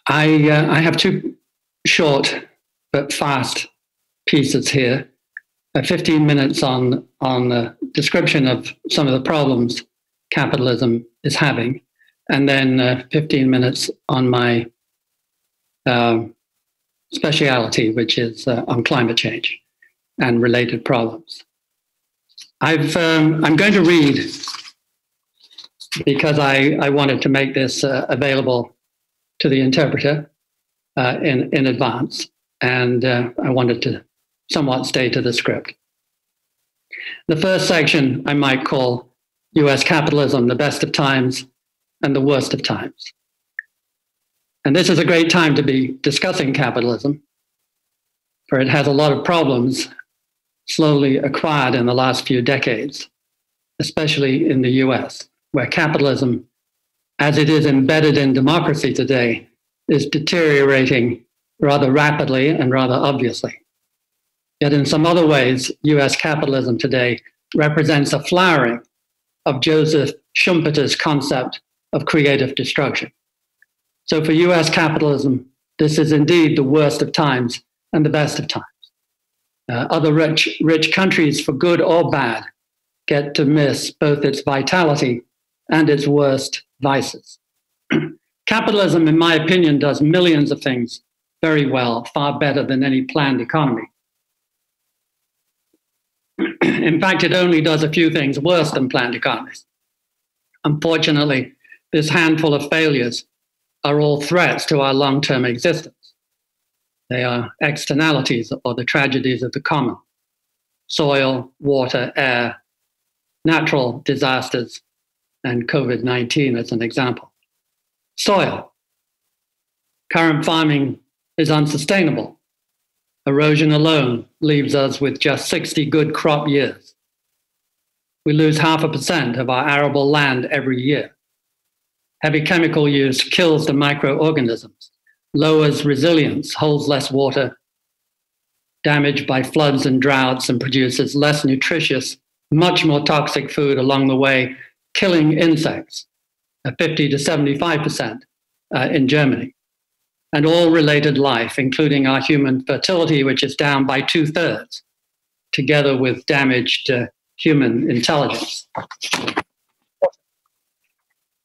I have two short but fast pieces here. 15 minutes on the description of some of the problems capitalism is having, and then 15 minutes on my speciality, which is on climate change and related problems. I'm going to read because I wanted to make this available to the interpreter in advance, and I wanted to somewhat stay to the script. The first section I might call US Capitalism, the Best of Times and the Worst of Times. And this is a great time to be discussing capitalism, for it has a lot of problems slowly acquired in the last few decades, especially in the US, where capitalism, as it is embedded in democracy today, is deteriorating rather rapidly and rather obviously. Yet in some other ways, US capitalism today represents a flowering of Joseph Schumpeter's concept of creative destruction. So for US capitalism, this is indeed the worst of times and the best of times. Other rich countries, for good or bad, get to miss both its vitality and its worst vices. Capitalism, in my opinion, does millions of things very well, far better than any planned economy. In fact, it only does a few things worse than planned economies. Unfortunately, this handful of failures are all threats to our long-term existence. They are externalities or the tragedies of the common: soil, water, air, natural disasters, and COVID-19 as an example. Soil. Current farming is unsustainable. Erosion alone leaves us with just 60 good crop years. We lose 0.5% of our arable land every year. Heavy chemical use kills the microorganisms, lowers resilience, holds less water, damaged by floods and droughts, and produces less nutritious, much more toxic food along the way, killing insects, 50 to 75% in Germany. And all related life, including our human fertility, which is down by 2/3, together with damaged human intelligence.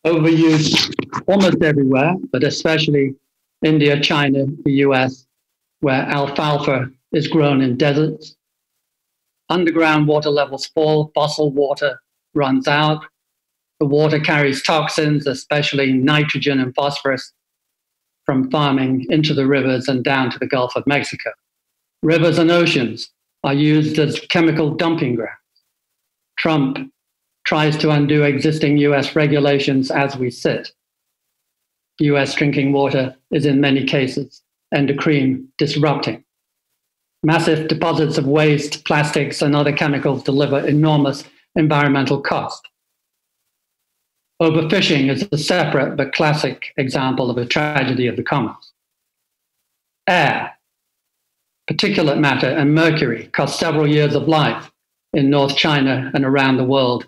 Overuse almost everywhere, but especially India, China, the US, where alfalfa is grown in deserts. Underground water levels fall, fossil water runs out. The water carries toxins, especially nitrogen and phosphorus, from farming into the rivers and down to the Gulf of Mexico. Rivers and oceans are used as chemical dumping grounds. Trump tries to undo existing US regulations as we sit. US drinking water is in many cases endocrine disrupting. Massive deposits of waste, plastics, and other chemicals deliver enormous environmental cost. Overfishing is a separate but classic example of a tragedy of the commons. Air, particulate matter, and mercury cost several years of life in North China and around the world,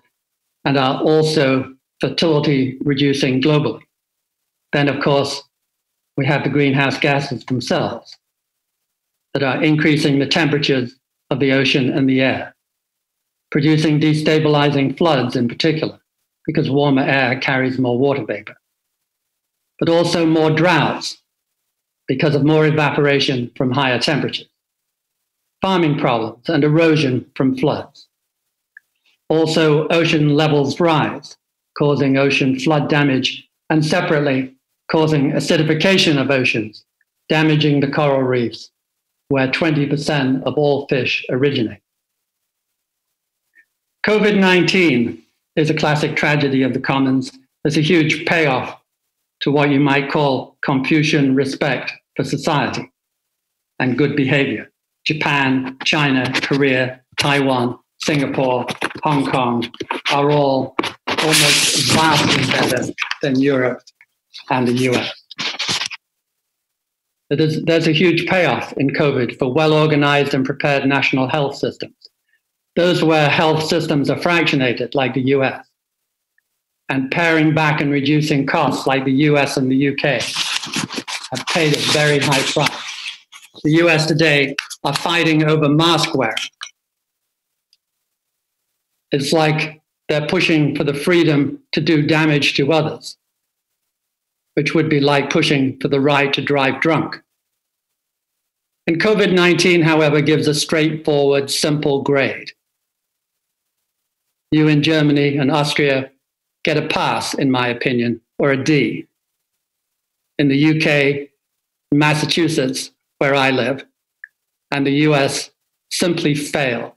and are also fertility reducing globally. Then, of course, we have the greenhouse gases themselves that are increasing the temperatures of the ocean and the air, producing destabilizing floods in particular, because warmer air carries more water vapor, but also more droughts because of more evaporation from higher temperatures, farming problems and erosion from floods. Also, ocean levels rise, causing ocean flood damage, and separately causing acidification of oceans, damaging the coral reefs, where 20% of all fish originate. COVID-19 is a classic tragedy of the commons. There's a huge payoff to what you might call Confucian respect for society and good behavior. Japan, China, Korea, Taiwan, Singapore, Hong Kong are all almost vastly better than Europe and the US. There's a huge payoff in COVID for well-organized and prepared national health systems. Those where health systems are fractionated, like the US, and paring back and reducing costs, like the US and the UK. have paid a very high price. The US today are fighting over mask wearing. It's like they're pushing for the freedom to do damage to others, which would be like pushing for the right to drive drunk. And COVID-19, however, gives a straightforward, simple grade. You in Germany and Austria get a pass, in my opinion, or a D. In the UK, Massachusetts, where I live, and the US simply fail.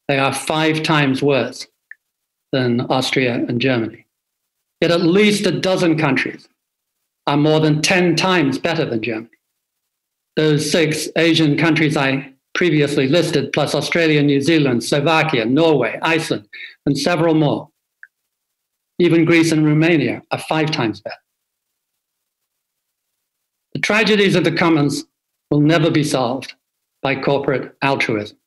They are 5 times worse than Austria and Germany. Yet at least a dozen countries are more than 10 times better than Germany. Those 6 Asian countries I previously listed, plus Australia, New Zealand, Slovakia, Norway, Iceland, and several more, even Greece and Romania, are 5 times better. The tragedies of the commons will never be solved by corporate altruism.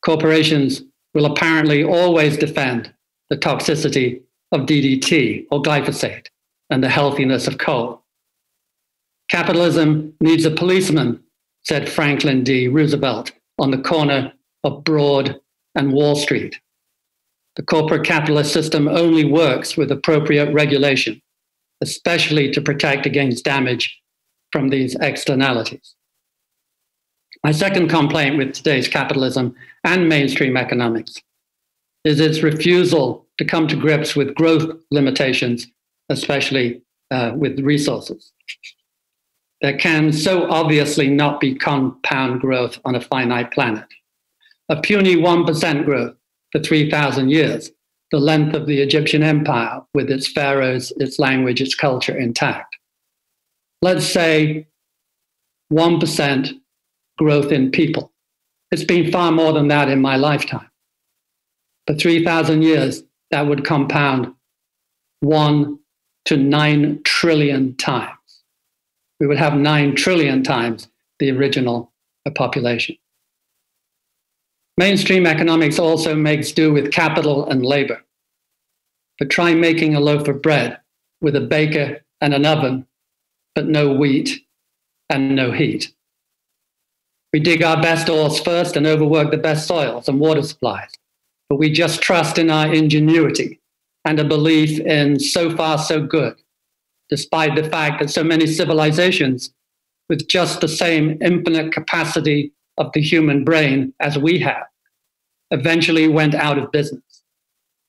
Corporations will apparently always defend the toxicity of DDT or glyphosate and the healthiness of coal. Capitalism needs a policeman, said Franklin D. Roosevelt on the corner of Broad and Wall Street. The corporate capitalist system only works with appropriate regulation, especially to protect against damage from these externalities. My second complaint with today's capitalism and mainstream economics is its refusal to come to grips with growth limitations, especially with resources. There can so obviously not be compound growth on a finite planet. A puny 1% growth for 3,000 years, the length of the Egyptian empire with its pharaohs, its language, its culture intact. Let's say 1% growth in people. It's been far more than that in my lifetime. For 3,000 years, that would compound 1 to 9 trillion times. We would have 9 trillion times the original population. Mainstream economics also makes do with capital and labor. But try making a loaf of bread with a baker and an oven, but no wheat and no heat. We dig our best ores first and overwork the best soils and water supplies, but we just trust in our ingenuity and a belief in so far so good, despite the fact that so many civilizations with just the same infinite capacity of the human brain as we have eventually went out of business.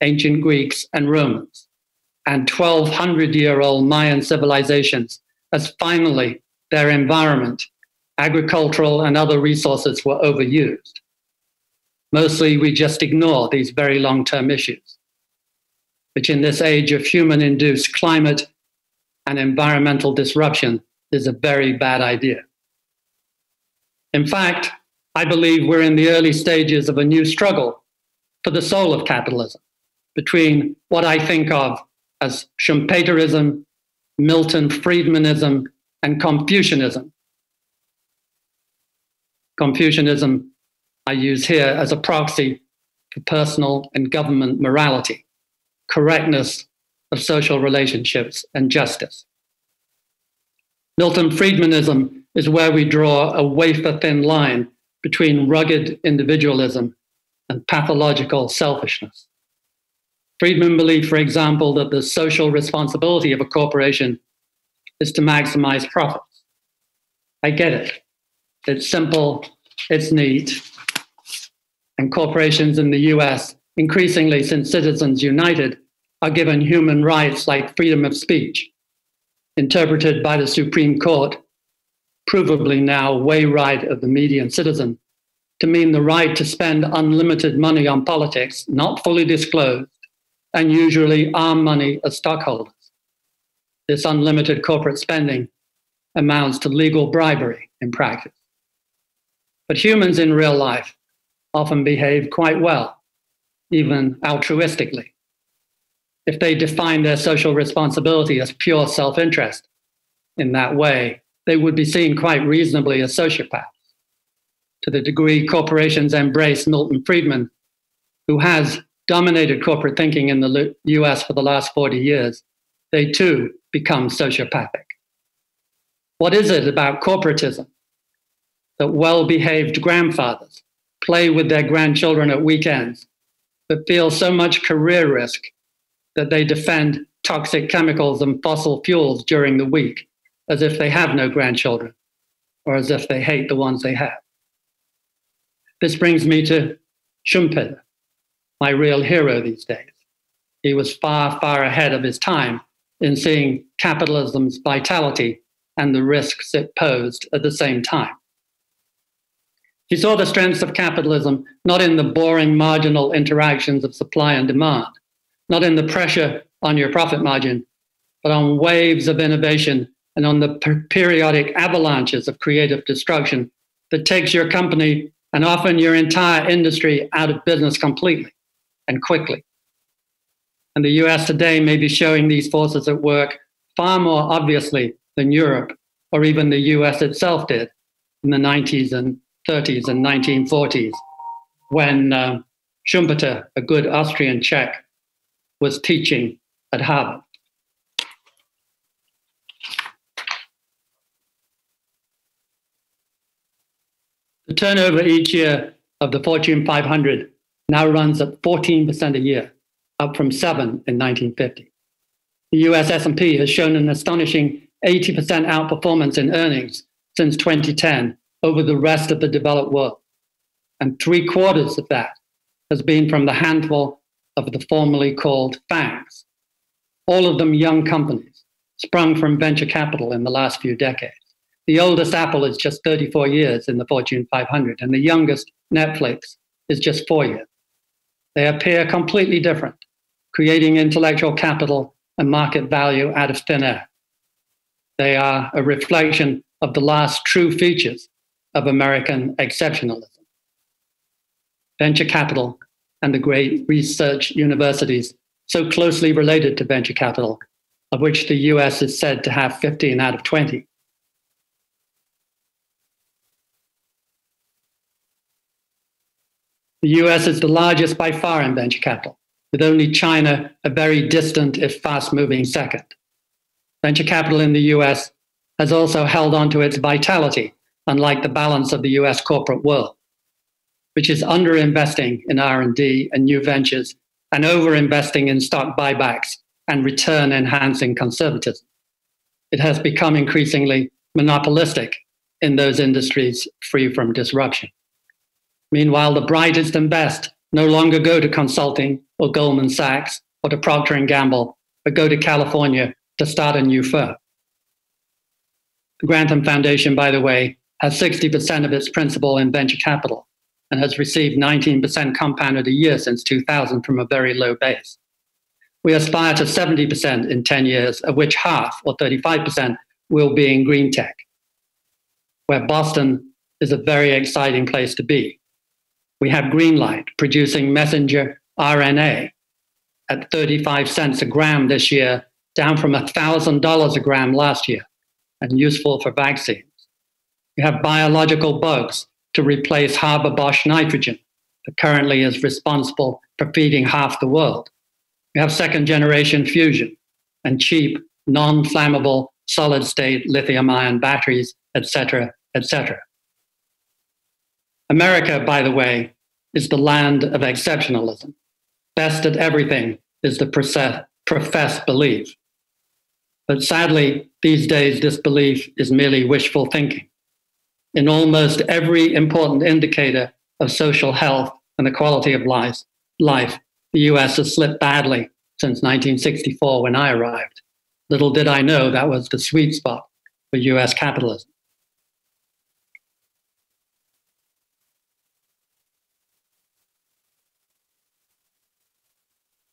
Ancient Greeks and Romans and 1,200-year-old Mayan civilizations, as finally their environment, agricultural and other resources were overused. Mostly we just ignore these very long-term issues, which in this age of human-induced climate and environmental disruption is a very bad idea. In fact, I believe we're in the early stages of a new struggle for the soul of capitalism between what I think of as Schumpeterism, Milton Friedmanism, and Confucianism. Confucianism I use here as a proxy for personal and government morality, correctness of social relationships, and justice. Milton Friedmanism is where we draw a wafer-thin line between rugged individualism and pathological selfishness. Friedman believed, for example, that the social responsibility of a corporation is to maximize profits. I get it. It's simple, it's neat. And corporations in the US, increasingly since Citizens United, are given human rights like freedom of speech, interpreted by the Supreme Court, provably now way right of the median citizen, to mean the right to spend unlimited money on politics, not fully disclosed, and usually our money as stockholders. This unlimited corporate spending amounts to legal bribery in practice. But humans in real life often behave quite well, even altruistically. If they define their social responsibility as pure self-interest in that way, they would be seen quite reasonably as sociopaths. To the degree corporations embrace Milton Friedman, who has dominated corporate thinking in the US for the last 40 years, they too become sociopathic. What is it about corporatism that well-behaved grandfathers play with their grandchildren at weekends, but feel so much career risk that they defend toxic chemicals and fossil fuels during the week as if they have no grandchildren or as if they hate the ones they have? This brings me to Schumpeter, my real hero these days. He was far, far ahead of his time in seeing capitalism's vitality and the risks it posed at the same time. He saw the strengths of capitalism not in the boring marginal interactions of supply and demand, not in the pressure on your profit margin, but on waves of innovation and on the periodic avalanches of creative destruction that takes your company and often your entire industry out of business completely and quickly. And the US today may be showing these forces at work far more obviously than Europe or even the US itself did in the 90s and 30s and 1940s, when Schumpeter, a good Austrian Czech, was teaching at Harvard. The turnover each year of the Fortune 500 now runs at 14% a year, up from 7% in 1950. The US S&P has shown an astonishing 80% outperformance in earnings since 2010 over the rest of the developed world. And 3/4 of that has been from the handful of the formerly called FANGs, all of them young companies sprung from venture capital in the last few decades. The oldest Apple is just 34 years in the Fortune 500, and the youngest, Netflix, is just 4 years. They appear completely different, creating intellectual capital and market value out of thin air. They are a reflection of the last true features of American exceptionalism. Venture capital and the great research universities so closely related to venture capital, of which the US is said to have 15 out of 20. The US is the largest by far in venture capital, with only China a very distant, if fast-moving, second. Venture capital in the US has also held on to its vitality, unlike the balance of the US corporate world, which is underinvesting in R&D and new ventures and overinvesting in stock buybacks and return-enhancing conservatism. It has become increasingly monopolistic in those industries free from disruption. Meanwhile, the brightest and best no longer go to consulting or Goldman Sachs or to Procter & Gamble, but go to California to start a new firm. The Grantham Foundation, by the way, has 60% of its principal in venture capital and has received 19% compounded a year since 2000 from a very low base. We aspire to 70% in 10 years, of which half, or 35%, will be in green tech, where Boston is a very exciting place to be. We have Greenlight producing messenger RNA at 35 cents a gram this year, down from $1,000 a gram last year, and useful for vaccines. We have biological bugs to replace Haber-Bosch nitrogen that currently is responsible for feeding half the world. We have second-generation fusion and cheap, non-flammable, solid-state lithium-ion batteries, etc., etc. America, by the way, is the land of exceptionalism. Best at everything is the professed belief. But sadly, these days, this belief is merely wishful thinking. In almost every important indicator of social health and the quality of life, the US has slipped badly since 1964 when I arrived. Little did I know that was the sweet spot for US capitalism.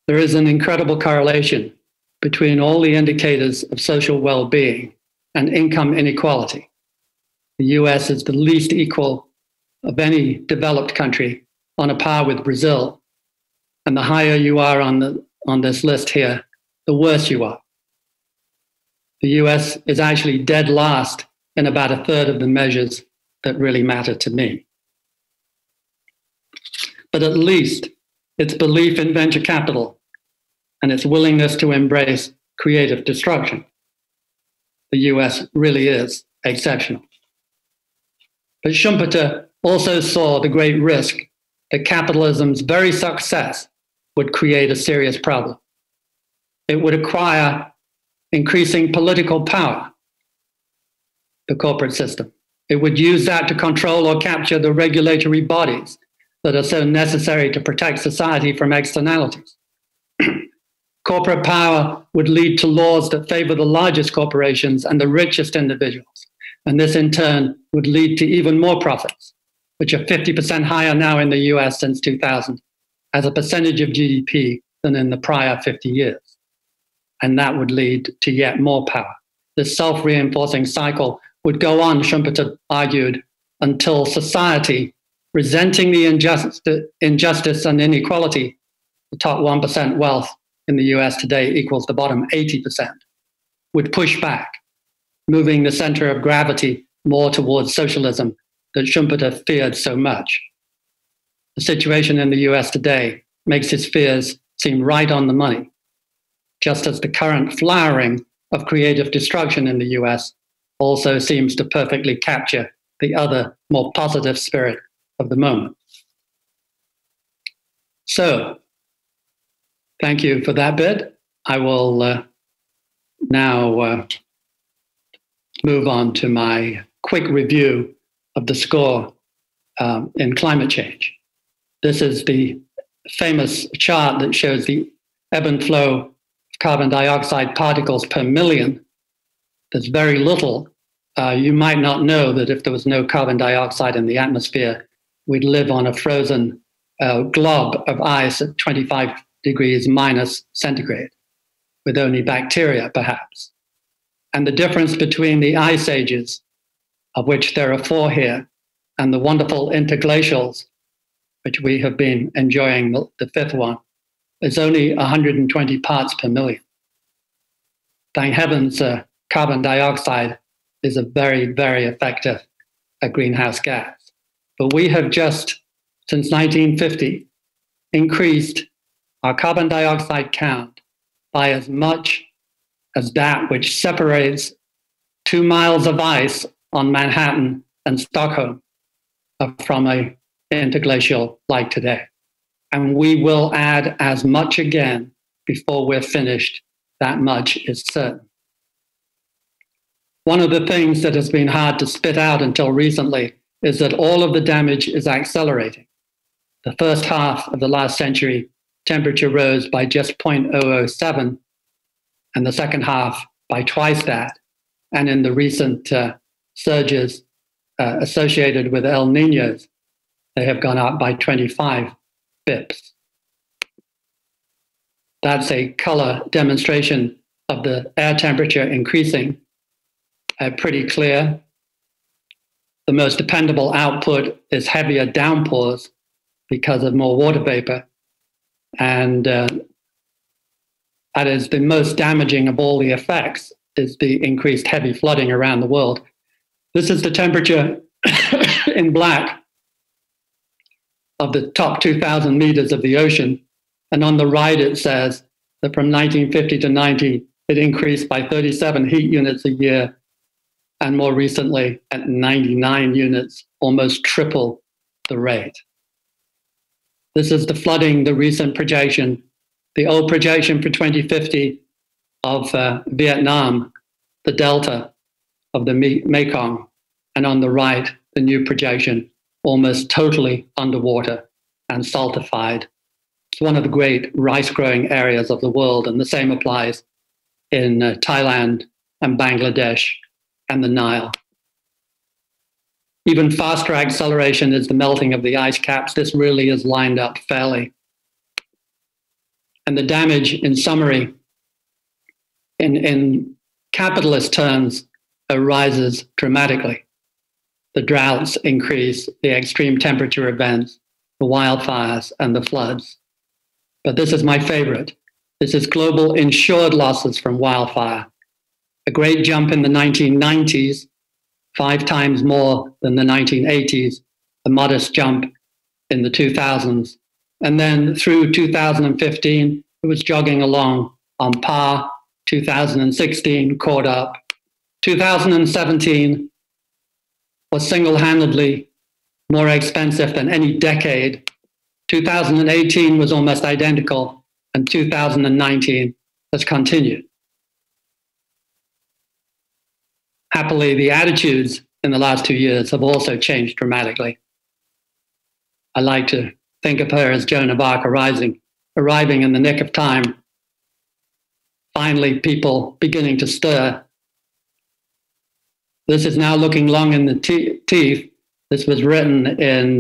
There is an incredible correlation between all the indicators of social well-being and income inequality. The US is the least equal of any developed country, on a par with Brazil. And the higher you are on this list here, the worse you are. The US is actually dead last in about a third of the measures that really matter to me. But at least its belief in venture capital and its willingness to embrace creative destruction, the US really is exceptional. But Schumpeter also saw the great risk that capitalism's very success would create a serious problem. It would acquire increasing political power, the corporate system. It would use that to control or capture the regulatory bodies that are so necessary to protect society from externalities. Corporate power would lead to laws that favor the largest corporations and the richest individuals. And this in turn would lead to even more profits, which are 50% higher now in the US since 2000 as a percentage of GDP than in the prior 50 years. And that would lead to yet more power. This self-reinforcing cycle would go on, Schumpeter argued, until society, resenting the injustice and inequality, the top 1% wealth in the US today equals the bottom 80%, would push back, moving the center of gravity more towards socialism that Schumpeter feared so much. The situation in the US today makes his fears seem right on the money, just as the current flowering of creative destruction in the US also seems to perfectly capture the other, more positive spirit of the moment. So, thank you for that bit. I will now move on to my quick review of the score in climate change. This is the famous chart that shows the ebb and flow of carbon dioxide particles per million. There's very little. You might not know that if there was no carbon dioxide in the atmosphere, we'd live on a frozen glob of ice at 25 degrees minus centigrade, with only bacteria, perhaps. And the difference between the ice ages, of which there are 4 here, and the wonderful interglacials, which we have been enjoying, the 5th one, is only 120 parts per million. Thank heavens, carbon dioxide is a very, very effective greenhouse gas. But we have just, since 1950, increased our carbon dioxide count by as much as that which separates 2 miles of ice on Manhattan and Stockholm from an interglacial like today. And we will add as much again before we're finished. That much is certain. One of the things that has been hard to spit out until recently is that all of the damage is accelerating. The first half of the last century, temperature rose by just 0.007, and the second half by twice that. And in the recent surges associated with El Niños, they have gone up by 25 bips. That's a color demonstration of the air temperature increasing, pretty clear. The most dependable output is heavier downpours because of more water vapor. And that is the most damaging of all the effects, is the increased heavy flooding around the world. This is the temperature in black of the top 2,000 meters of the ocean. And on the right, it says that from 1950 to 90, it increased by 37 heat units a year. And more recently, at 99 units, almost triple the rate. This is the flooding, the recent projection, the old projection for 2050 of Vietnam, the delta of the Mekong, and on the right, the new projection, almost totally underwater and saltified. It's one of the great rice-growing areas of the world, and the same applies in Thailand and Bangladesh and the Nile. Even faster acceleration is the melting of the ice caps. This really is lined up fairly. And the damage, in summary, in capitalist terms, rises dramatically. The droughts increase, the extreme temperature events, the wildfires, and the floods. But this is my favorite. This is global insured losses from wildfire. A great jump in the 1990s, 5 times more than the 1980s, a modest jump in the 2000s. And then through 2015, it was jogging along on par. 2016 caught up. 2017, was single-handedly more expensive than any decade. 2018 was almost identical, and 2019 has continued. Happily, the attitudes in the last 2 years have also changed dramatically. I like to think of her as Joan of Arc arriving in the nick of time. Finally, people beginning to stir. This is now looking long in the teeth. This was written in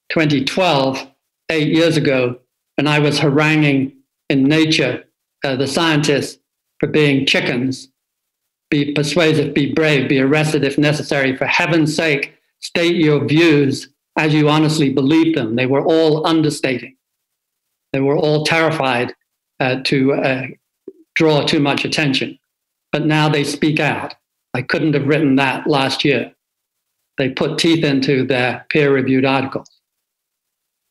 2012, 8 years ago, and I was haranguing in Nature the scientists for being chickens. Be persuasive, be brave, be arrested if necessary. For heaven's sake, state your views as you honestly believe them. They were all understating. They were all terrified to draw too much attention. But now they speak out. I couldn't have written that last year. They put teeth into their peer-reviewed articles.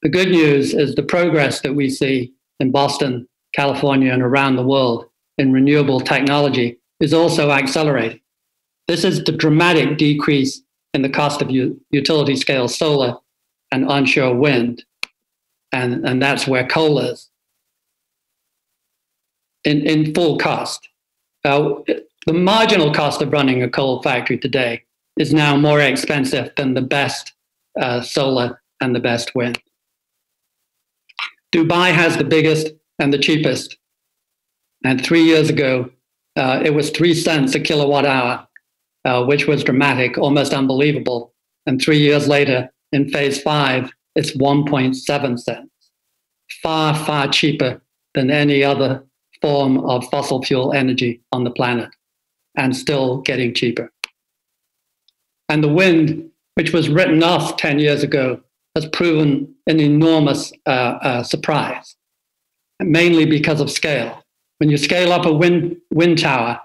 The good news is the progress that we see in Boston, California, and around the world in renewable technology is also accelerating. This is the dramatic decrease in the cost of utility scale solar and onshore wind. And that's where coal is in full cost. The marginal cost of running a coal factory today is now more expensive than the best solar and the best wind. Dubai has the biggest and the cheapest. And 3 years ago, it was 3 cents a kilowatt hour, which was dramatic, almost unbelievable. And 3 years later, in phase 5, it's 1.7 cents. Far, far cheaper than any other form of fossil fuel energy on the planet, and still getting cheaper. And the wind, which was written off 10 years ago, has proven an enormous surprise, mainly because of scale. When you scale up a wind tower,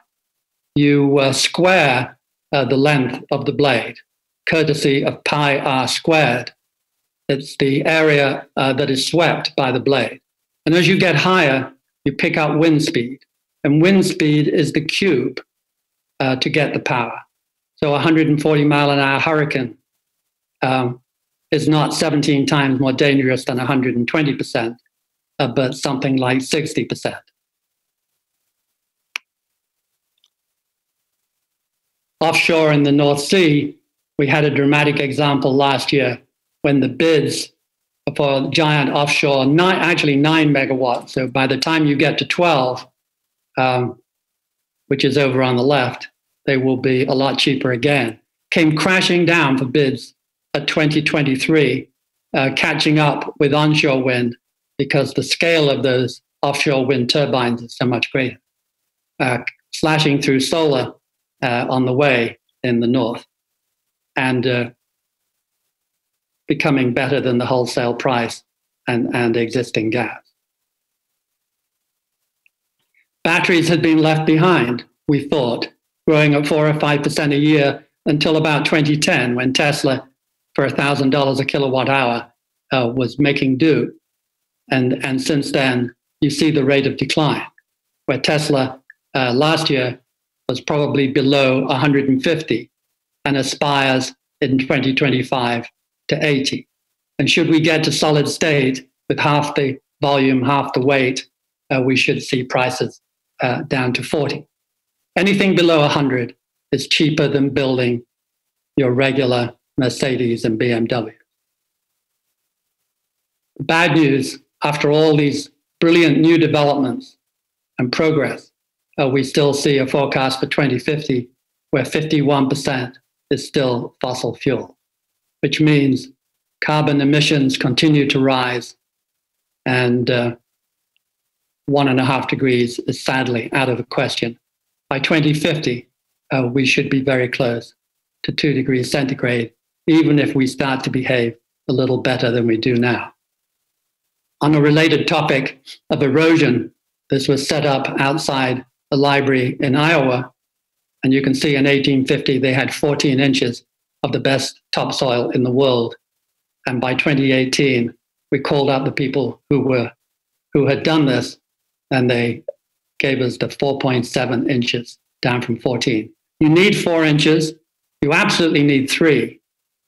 you square the length of the blade, courtesy of pi r squared. It's the area that is swept by the blade. And as you get higher, you pick up wind speed. And wind speed is the cube to get the power. So a 140 mile an hour hurricane is not 17 times more dangerous than 120%, but something like 60%. Offshore in the North Sea, we had a dramatic example last year when the bids for giant offshore, 9 megawatts, so by the time you get to 12, which is over on the left, they will be a lot cheaper again, came crashing down for bids at 2023, catching up with onshore wind because the scale of those offshore wind turbines is so much greater, slashing through solar on the way in the north, and becoming better than the wholesale price and existing gas. Batteries had been left behind, we thought, growing at 4 or 5% a year until about 2010, when Tesla, for $1,000 a kilowatt hour, was making do. And since then, you see the rate of decline, where Tesla last year was probably below 150 and aspires in 2025 to 80. And should we get to solid state with half the volume, half the weight, we should see prices down to 40. Anything below 100 is cheaper than building your regular Mercedes and BMW. Bad news, after all these brilliant new developments and progress, we still see a forecast for 2050 where 51% is still fossil fuel, which means carbon emissions continue to rise, and 1.5 degrees is sadly out of the question. By 2050, we should be very close to 2 degrees centigrade, even if we start to behave a little better than we do now. On a related topic of erosion, this was set up outside a library in Iowa, and you can see in 1850 they had 14 inches of the best topsoil in the world. And by 2018, we called out the people who had done this, and they gave us the 4.7 inches down from 14. You need 4 inches You absolutely need 3.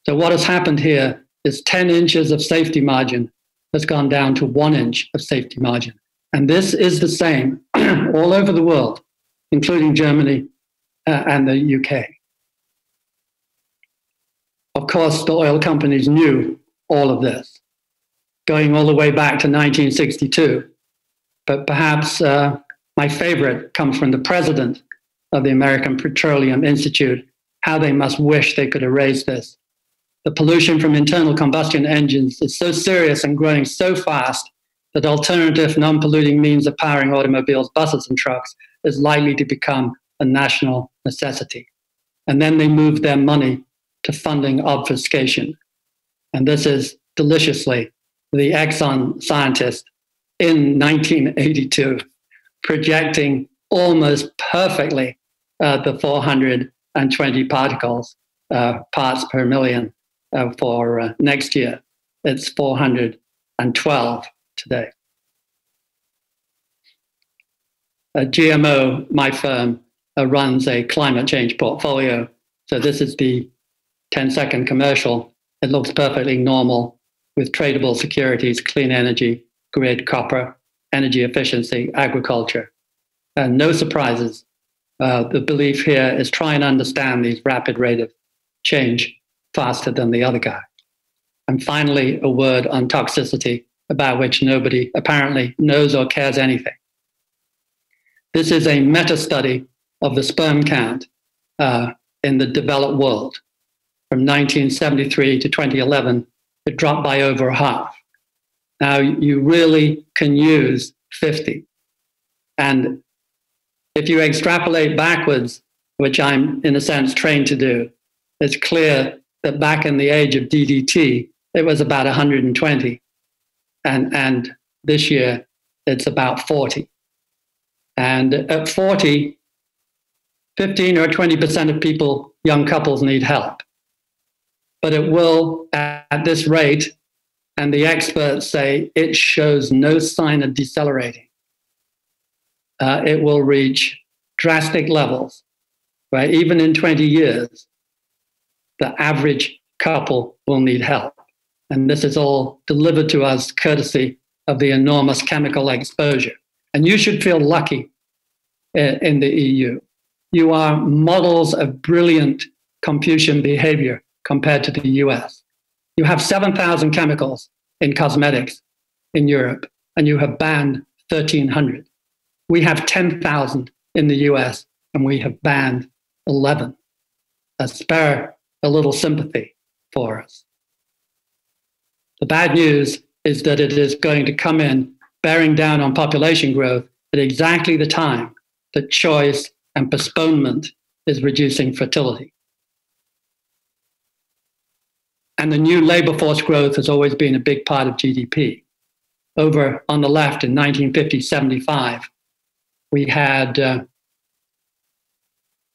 So what has happened here is 10 inches of safety margin has gone down to 1 inch of safety margin. And this is the same all over the world, including Germany and the UK. Of course, the oil companies knew all of this, going all the way back to 1962. But perhaps my favorite comes from the president of the American Petroleum Institute, how they must wish they could erase this. The pollution from internal combustion engines is so serious and growing so fast that alternative non-polluting means of powering automobiles, buses, and trucks is likely to become a national necessity. And then they move their money to funding obfuscation. And this is deliciously the Exxon scientist in 1982 projecting almost perfectly the 420 particles, parts per million for next year. It's 412 today. GMO, my firm, runs a climate change portfolio. So this is the 10-second commercial. It looks perfectly normal with tradable securities, clean energy, grid, copper, energy efficiency, agriculture. No surprises. The belief here is try and understand these rapid rate of change faster than the other guy. And finally, a word on toxicity, about which nobody apparently knows or cares anything. This is a meta-study of the sperm count in the developed world. From 1973 to 2011, it dropped by over half. Now, you really can use 50. And if you extrapolate backwards, which I'm, in a sense, trained to do, it's clear that back in the age of DDT, it was about 120. And this year, it's about 40. And at 40, 15 or 20% of people, young couples, need help. But it will, at this rate, and the experts say it shows no sign of decelerating. It will reach drastic levels, where even in 20 years, the average couple will need help. And this is all delivered to us courtesy of the enormous chemical exposure. And you should feel lucky in the EU. You are models of brilliant Confucian behavior compared to the US. You have 7,000 chemicals in cosmetics in Europe, and you have banned 1,300. We have 10,000 in the US, and we have banned 11. Spare a little sympathy for us. The bad news is that it is going to come in bearing down on population growth at exactly the time that choice and postponement is reducing fertility. And the new labor force growth has always been a big part of GDP. Over on the left in 1950-75, we had a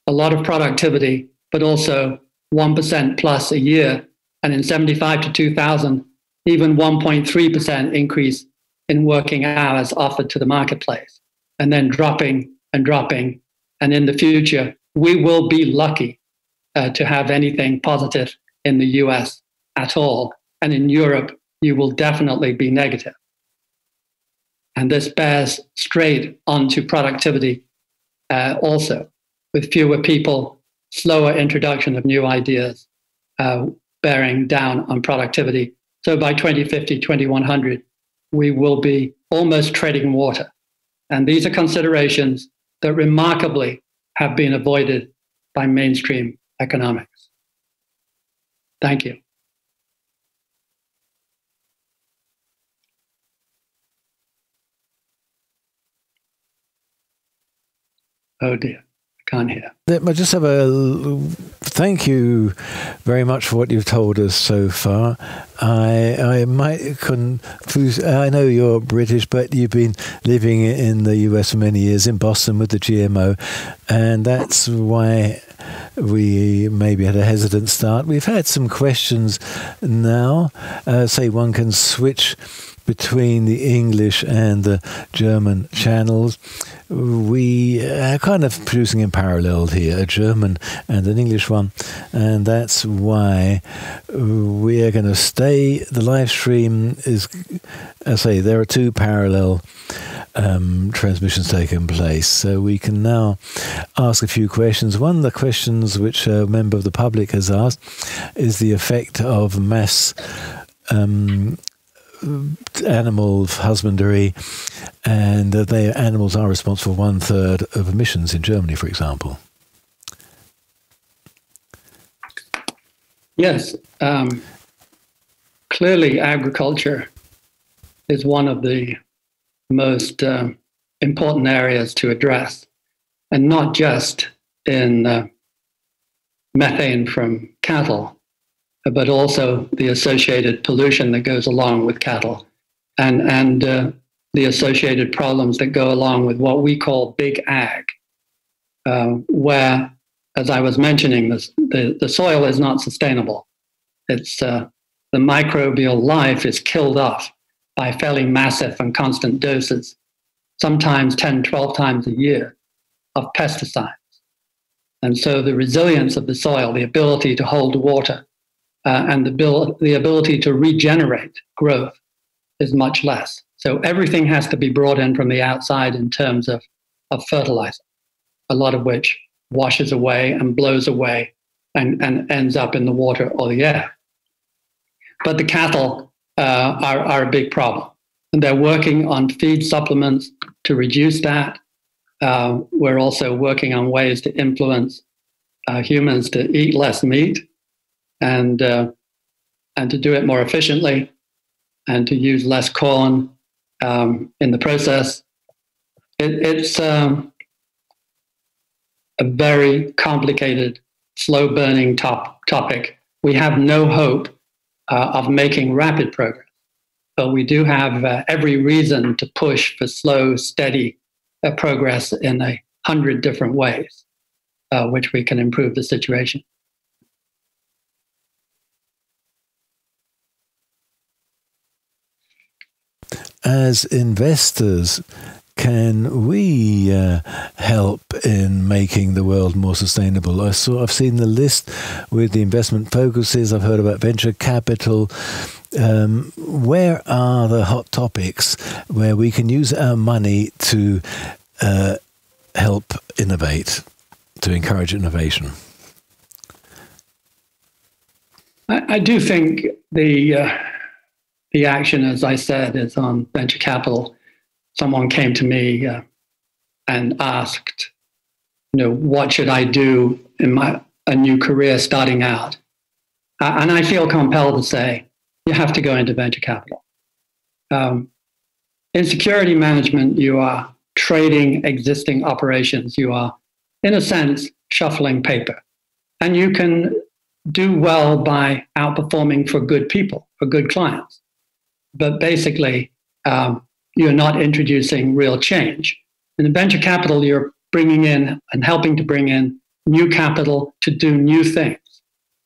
lot of productivity, but also 1% plus a year. And in 75 to 2000, even 1.3% increase in working hours offered to the marketplace, and then dropping and dropping. And in the future, we will be lucky to have anything positive in the US at all. And in Europe, you will definitely be negative. And this bears straight onto productivity also, with fewer people, slower introduction of new ideas, bearing down on productivity. So by 2050, 2100, we will be almost treading water. And these are considerations that remarkably have been avoided by mainstream economics. Thank you. Oh dear, I can't hear. I just have a thank you very much for what you've told us so far. I might confuse. I know you're British, but you've been living in the US for many years, in Boston with the GMO, and that's why we maybe had a hesitant start. We've had some questions now. Say one can switch between the English and the German channels. We are kind of producing in parallel here, a German and an English one, and that's why we are going to stay. The live stream is, I say, there are two parallel transmissions taking place, so we can now ask a few questions. One of the questions which a member of the public has asked is the effect of mass animal husbandry, and animals are responsible for 1/3 of emissions in Germany, for example. Yes, clearly agriculture is one of the most important areas to address, and not just in methane from cattle, but also the associated pollution that goes along with cattle, and the associated problems that go along with what we call big ag, where, as I was mentioning, the soil is not sustainable. It's the microbial life is killed off by fairly massive and constant doses, sometimes 10, 12 times a year, of pesticides. And so the resilience of the soil, the ability to hold water, and the ability to regenerate growth is much less. So everything has to be brought in from the outside in terms of fertilizer, a lot of which washes away and blows away and ends up in the water or the air. But the cattle are a big problem. And they're working on feed supplements to reduce that. We're also working on ways to influence humans to eat less meat, and to do it more efficiently, and to use less corn in the process. It's a very complicated, slow-burning topic. We have no hope of making rapid progress, but we do have every reason to push for slow, steady progress in 100 different ways, which we can improve the situation. As investors, can we help in making the world more sustainable? I've seen the list with the investment focuses. I've heard about venture capital. Where are the hot topics where we can use our money to help innovate, to encourage innovation? I do think the action, as I said, is on venture capital. Someone came to me and asked, what should I do in a new career starting out? And I feel compelled to say, you have to go into venture capital. In security management, you are trading existing operations. You are, in a sense, shuffling paper. And you can do well by outperforming for good people, for good clients. But basically, you're not introducing real change. In venture capital, you're bringing in and helping to bring in new capital to do new things.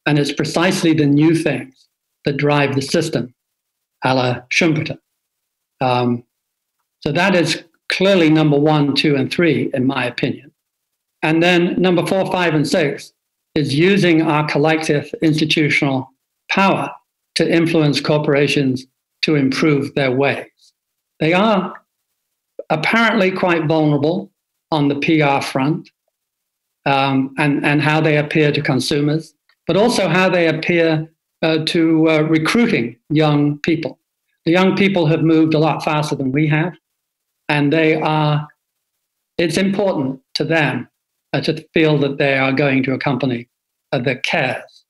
And it's precisely the new things that drive the system, a la Schumpeter. So that is clearly number 1, 2, and 3, in my opinion. And then number 4, 5, and 6 is using our collective institutional power to influence corporations to improve their ways. They are apparently quite vulnerable on the PR front, and how they appear to consumers, but also how they appear to recruiting young people. The young people have moved a lot faster than we have, and it's important to them to feel that they are going to a company that cares.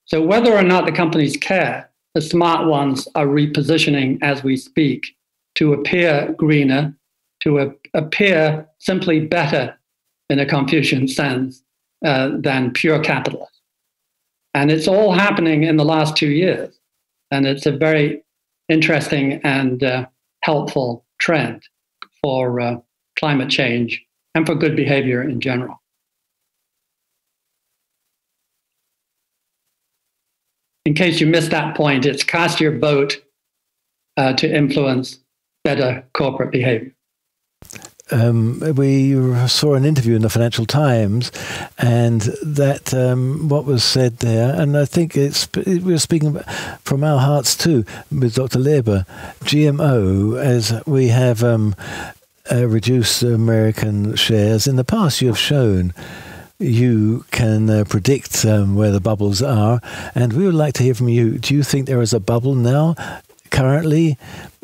So whether or not the companies care, the smart ones are repositioning as we speak to appear greener, to appear simply better in a Confucian sense than pure capitalists. And it's all happening in the last 2 years. And it's a very interesting and helpful trend for climate change and for good behavior in general. In case you missed that point, it's cast your vote to influence better corporate behavior. We saw an interview in the Financial Times, and that what was said there, and I think we were speaking from our hearts too with Dr. Leber, GMO, as we have reduced American shares. In the past, you have shown you can predict where the bubbles are, and we would like to hear from you. Do you think there is a bubble now? Currently,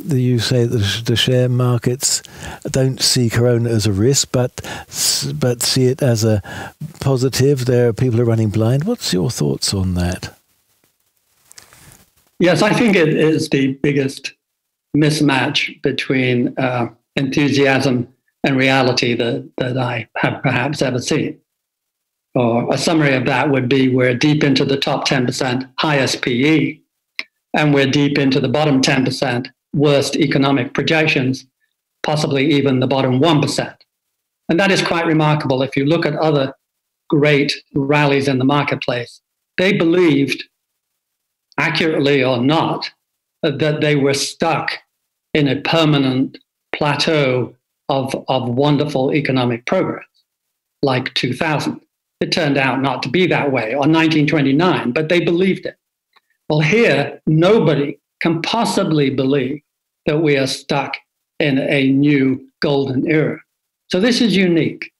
you say that the share markets don't see Corona as a risk, but see it as a positive. There are people who are running blind. What's your thoughts on that? Yes, I think it is the biggest mismatch between enthusiasm and reality that I have perhaps ever seen. Or a summary of that would be we're deep into the top 10% highest PE, and we're deep into the bottom 10% worst economic projections, possibly even the bottom 1%. And that is quite remarkable. If you look at other great rallies in the marketplace, they believed, accurately or not, that they were stuck in a permanent plateau of wonderful economic progress, like 2000. It turned out not to be that way, or 1929, but they believed it. Well, here, nobody can possibly believe that we are stuck in a new golden era. So this is unique.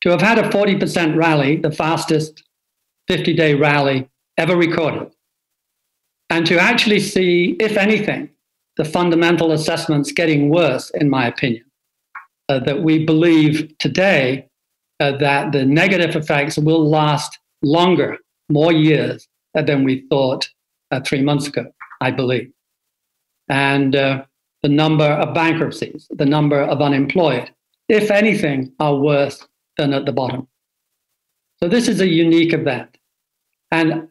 To have had a 40% rally, the fastest 50-day rally ever recorded, and to actually see, if anything, the fundamental assessments getting worse, in my opinion, that we believe today that the negative effects will last longer, more years than we thought 3 months ago, I believe. And the number of bankruptcies, the number of unemployed, if anything, are worse than at the bottom. So this is a unique event. And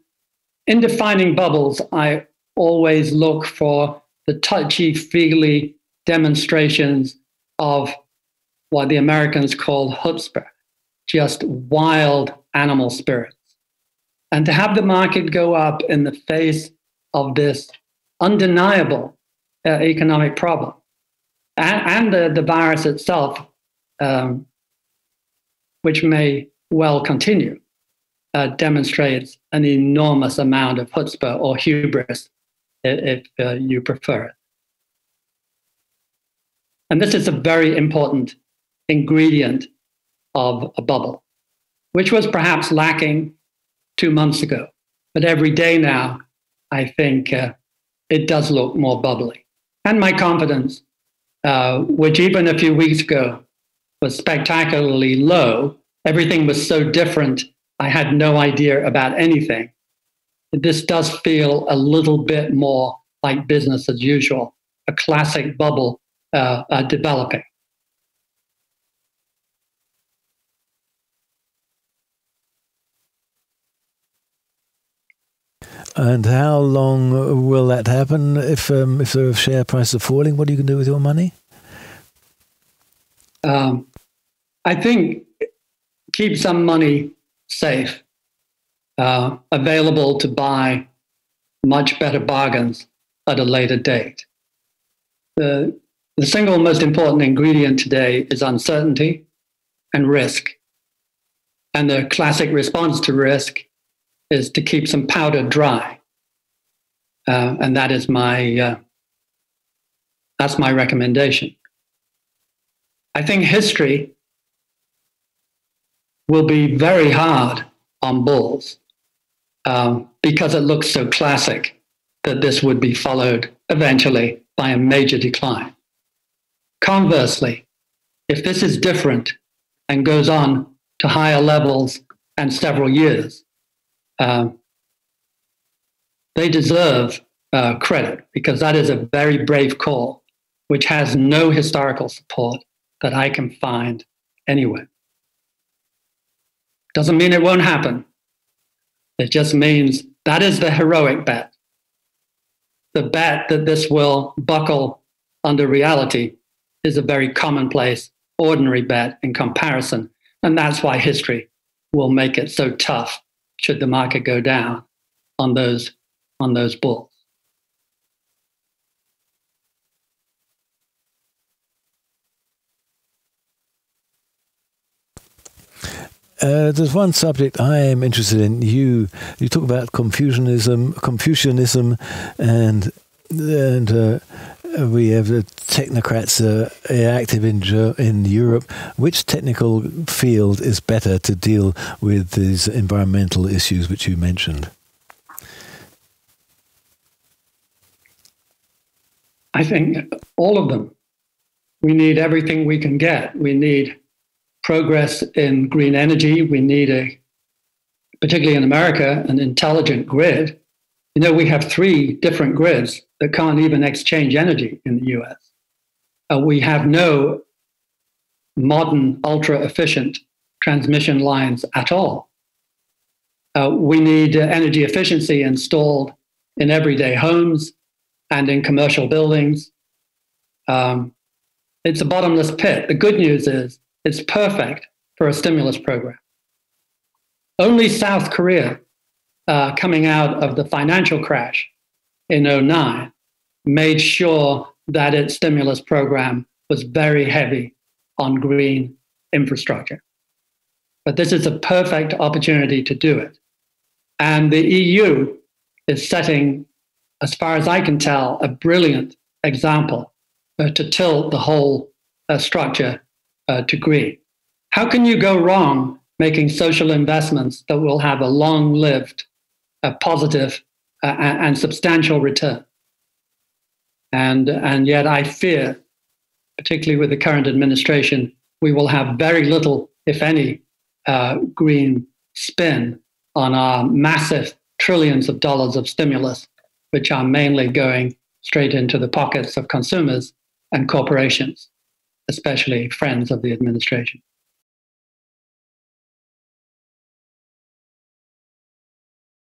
in defining bubbles, I always look for the touchy-feely demonstrations of what the Americans call chutzpah, just wild animal spirits. And to have the market go up in the face of this undeniable economic problem and the virus itself, which may well continue, demonstrates an enormous amount of chutzpah or hubris, if you prefer it. And this is a very important ingredient of a bubble, which was perhaps lacking 2 months ago. But every day now, I think it does look more bubbly. And my confidence, which even a few weeks ago was spectacularly low, everything was so different, I had no idea about anything. This does feel a little bit more like business as usual, a classic bubble developing. And how long will that happen if the share prices are falling? What are you going to do with your money? I think keep some money safe, available to buy much better bargains at a later date. The single most important ingredient today is uncertainty and risk. And the classic response to risk is to keep some powder dry. And that is that's my recommendation. I think history will be very hard on bulls because it looks so classic that this would be followed eventually by a major decline. Conversely, if this is different and goes on to higher levels and several years, they deserve credit because that is a very brave call, which has no historical support that I can find anywhere. Doesn't mean it won't happen. It just means that is the heroic bet. The bet that this will buckle under reality is a very commonplace, ordinary bet in comparison. And that's why history will make it so tough should the market go down on those bulls. there's one subject I am interested in. You talk about Confucianism, and we have technocrats active in Europe. Which technical field is better to deal with these environmental issues which you mentioned? I think all of them. We need everything we can get. We need progress in green energy. We need, particularly in America, an intelligent grid. You know, we have 3 different grids that can't even exchange energy in the US. We have no modern, ultra-efficient transmission lines at all. We need energy efficiency installed in everyday homes and in commercial buildings. It's a bottomless pit. The good news is it's perfect for a stimulus program. Only South Korea, coming out of the financial crash in 2009, made sure that its stimulus program was very heavy on green infrastructure. But this is a perfect opportunity to do it. And the EU is setting, as far as I can tell, a brilliant example to tilt the whole structure to green. How can you go wrong making social investments that will have a long-lived, positive, and substantial return? And yet I fear, particularly with the current administration, we will have very little, if any, green spin on our massive trillions of dollars of stimulus, which are mainly going straight into the pockets of consumers and corporations, especially friends of the administration.